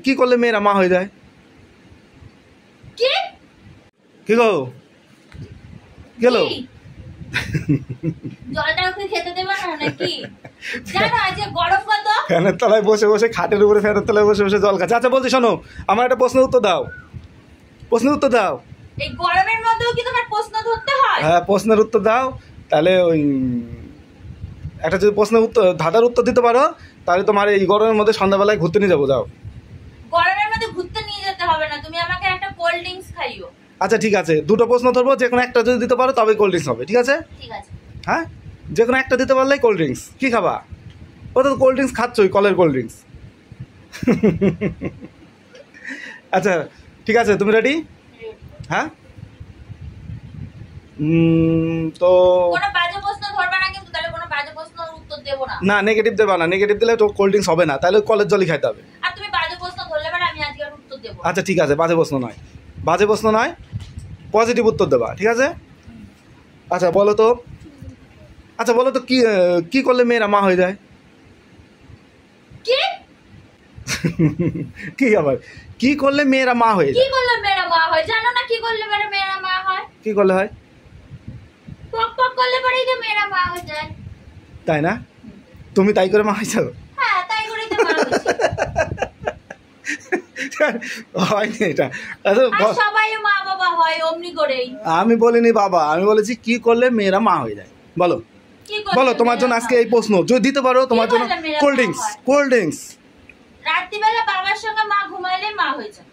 কি করলে মেয়েরা মা হয়ে যায়? কি কি গো গেল? জলটা ওকে খেতে দেবে না নাকি? জানো আজ গরম কত? ফ্যানের তলায় বসে বসে, খাটের উপরে ফ্যানের তলায় বসে বসে জল খাচ্ছে। আচ্ছা বলছি, শোনো, আমার একটা প্রশ্নের উত্তর দাও। প্রশ্নের উত্তর দাও। এই গরমের মধ্যেও কি তোমার প্রশ্ন ধরতে হয়? হ্যাঁ, প্রশ্নের উত্তর দাও। তাহলে ওই একটা যদি প্রশ্নের উত্তর, ধাঁধার উত্তর দিতে পারো, তাহলে তোমার এই গরমের মধ্যে সন্ধ্যাবেলায় ঘুরতে নিয়ে যাবো। যাও। গরমের মধ্যে ঘুরতে নিয়ে যেতে হবে না, তুমি আমাকে একটা কোল্ড ড্রিঙ্কস খাইও। আচ্ছা ঠিক আছে, দুটো প্রশ্ন ধরবো, যে কোনো একটা যদি দিতে পারো তবে কোল্ড ড্রিঙ্কস হবে। ঠিক আছে? ঠিক আছে। হ্যাঁ, যে কোনো একটা দিতে পারলেই কোল্ড ড্রিঙ্কস। কী খাবা? ও তো কোল্ড ড্রিঙ্কস খাচ্ছই, কলের কোল্ড ড্রিঙ্কস। আচ্ছা ঠিক আছে, তুমি রেডি? হ্যাঁ, তো কোনো বাজে প্রশ্ন ধরবা না কিন্তু, তাহলে কোনো বাজে প্রশ্নের উত্তর দেব না। না, নেগেটিভ দেবা না। নেগেটিভ দিলে তো কোল্ড ড্রিঙ্কস হবে না, তাহলে কলের জলই খাইতে হবে। আর তুমি বাজে প্রশ্ন ধরলে মানে আমি আজকে আর উত্তর দেব না। আচ্ছা ঠিক আছে, বাজে প্রশ্ন নয়, বাজে প্রশ্ন নয়, পজিটিভ উত্তর দেবা। ঠিক আছে? আচ্ছা বলো তো, কি করলে মেয়েরা মা হয়ে যায়? কি কি আবার কি করলে মেয়েরা মা হয়ে কি যায়? করলে মেয়েরা মা হয়? জানো না কি করলে মেয়েরা মা হয়? কি করলে হয়? পক পক করলে পরেই তো মেয়েরা মা হয়ে যায়। তাই না? তুমি তাই করে মা হয়েছো? হ্যাঁ, তাই করেই তো মা হয়েছে। হয়নি এটা। আচ্ছা, আর সবাই মা বাবা হয় অমনি করেই। আমি বলিনি বাবা, আমি বলেছি কি করলে মেয়েরা মা হয়ে যায়। বলো কি করলে বলো, তোমার জন্য আজকে এই প্রশ্ন যদি দিতে পারো, তোমার জন্য কোল্ড ড্রিঙ্কস। Cold drinks. রাত্রিবেলা বাবার সঙ্গে মা ঘুমাইলে মা হয়ে যায়।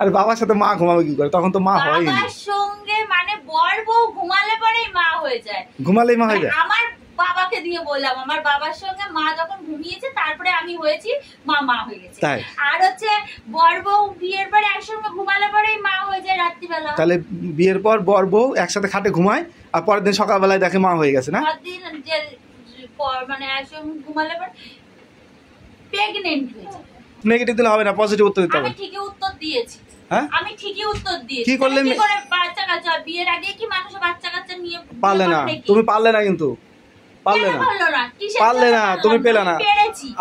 আরে বাবার সাথে মা ঘুমাবে কি করে? তখন তো মা হয়নি। বাবার সঙ্গে মানে বর বউ ঘুমালে পরেই মা হয়ে যায়। ঘুমালেই মা হয়ে যায়? আমার বাবাকে দিয়ে বললাম, আমার বাবার সঙ্গে মা যখন ঘুমিয়েছে তারপরে আমি হয়েছি, মা হয়ে গেছে। আর হচ্ছে বর বউ বিয়ের পরে একসঙ্গে ঘুমালে পরেই মা হয়ে যায় রাত্রিবেলা। তাহলে বিয়ের পর বর বউ একসাথে খাটে ঘুমায়, আর পরের দিন সকালবেলায় দেখে মা হয়ে গেছে না? মানে একসঙ্গে ঘুমালে পরে প্রেগনেন্ট হয়ে যায়। নেগেটিভ দিলে হবে না, পজিটিভ উত্তর দিতে হবে। আমি ঠিকই উত্তর দিয়েছি। হ্যাঁ, আমি ঠিকই উত্তর দিয়েছি। কি করলে বাচ্চা কাচ্চা বিয়ের আগে কি মানুষ বাচ্চা কাচ্চা নিয়ে পারলে না? তুমি পারলে না, কিন্তু পারলে না, পারলে না, তুমি পেলে না।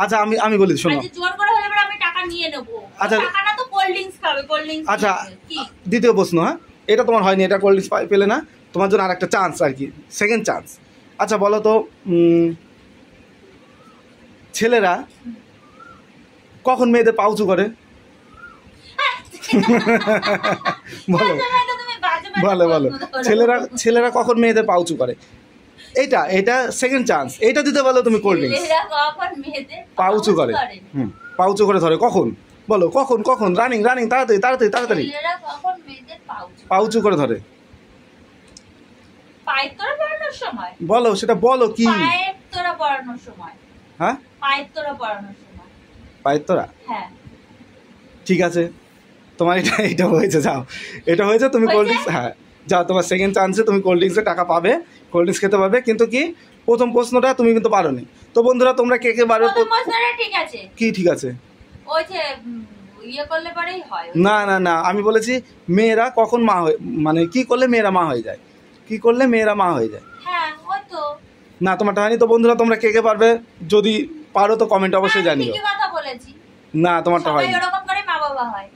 আচ্ছা আমি বলি, শোনো, জোর করে হলে আমি টাকা নিয়ে নেব। আচ্ছা টাকা না তো কোল্ড ড্রিঙ্কস খাবে, কোল্ড ড্রিঙ্কস। আচ্ছা দ্বিতীয় প্রশ্ন। হ্যাঁ, এটা তোমার হয়নি, এটা কোল্ড ড্রিঙ্কস পেলে না, তোমার জন্য আরেকটা চান্স আর কি, সেকেন্ড চান্স। আচ্ছা বলো তো, ছেলেরা কখন মেয়েদের পা উঁচু করে? বলো বলো বলো, ছেলেরা কখন মেয়েদের পা উঁচু করে? এটা সেকেন্ড চান্স, এটা দিতে পারলে তুমি কোল্ড ড্রিঙ্কস। পা উঁচু করে, পা উঁচু করে ধরে কখন? বলো কখন? কখন? রানিং তাড়াতাড়ি তাড়াতাড়ি তাড়াতাড়ি পা উঁচু করে ধরে। বলো সেটা, বলো কি? হ্যাঁ, পায়ের তোরা। হ্যাঁ ঠিক আছে, তোমার এটা হয়েছে, যাও, এটা হয়েছে, তুমি কোল্ড ড্রিঙ্কস, হ্যাঁ যাও, তোমার সেকেন্ড চান্সে তুমি কোল্ড ড্রিঙ্কসের টাকা পাবে, কোল্ড ড্রিঙ্কস খেতে পাবে। কিন্তু কি, প্রথম প্রশ্নটা তুমি কিন্তু পারোনি। তো বন্ধুরা, তোমরা কে কে পারবে? ঠিক আছে। কি ঠিক আছে? ওই যে ইয়ে করলে পরেই হয়। না না না, আমি বলেছি মেয়েরা কখন মা হয়ে, মানে কি করলে মেয়েরা মা হয়ে যায়, কি করলে মেয়েরা মা হয়ে যায়। হ্যাঁ ওই তো। না, তোমারটা হয়নি। তো বন্ধুরা, তোমরা কে কে পারবে? যদি পারো তো কমেন্ট অবশ্যই জানিও। কথা বলেছি। না, তোমারটা হয়নি। এরকম করে মা বাবা হয়।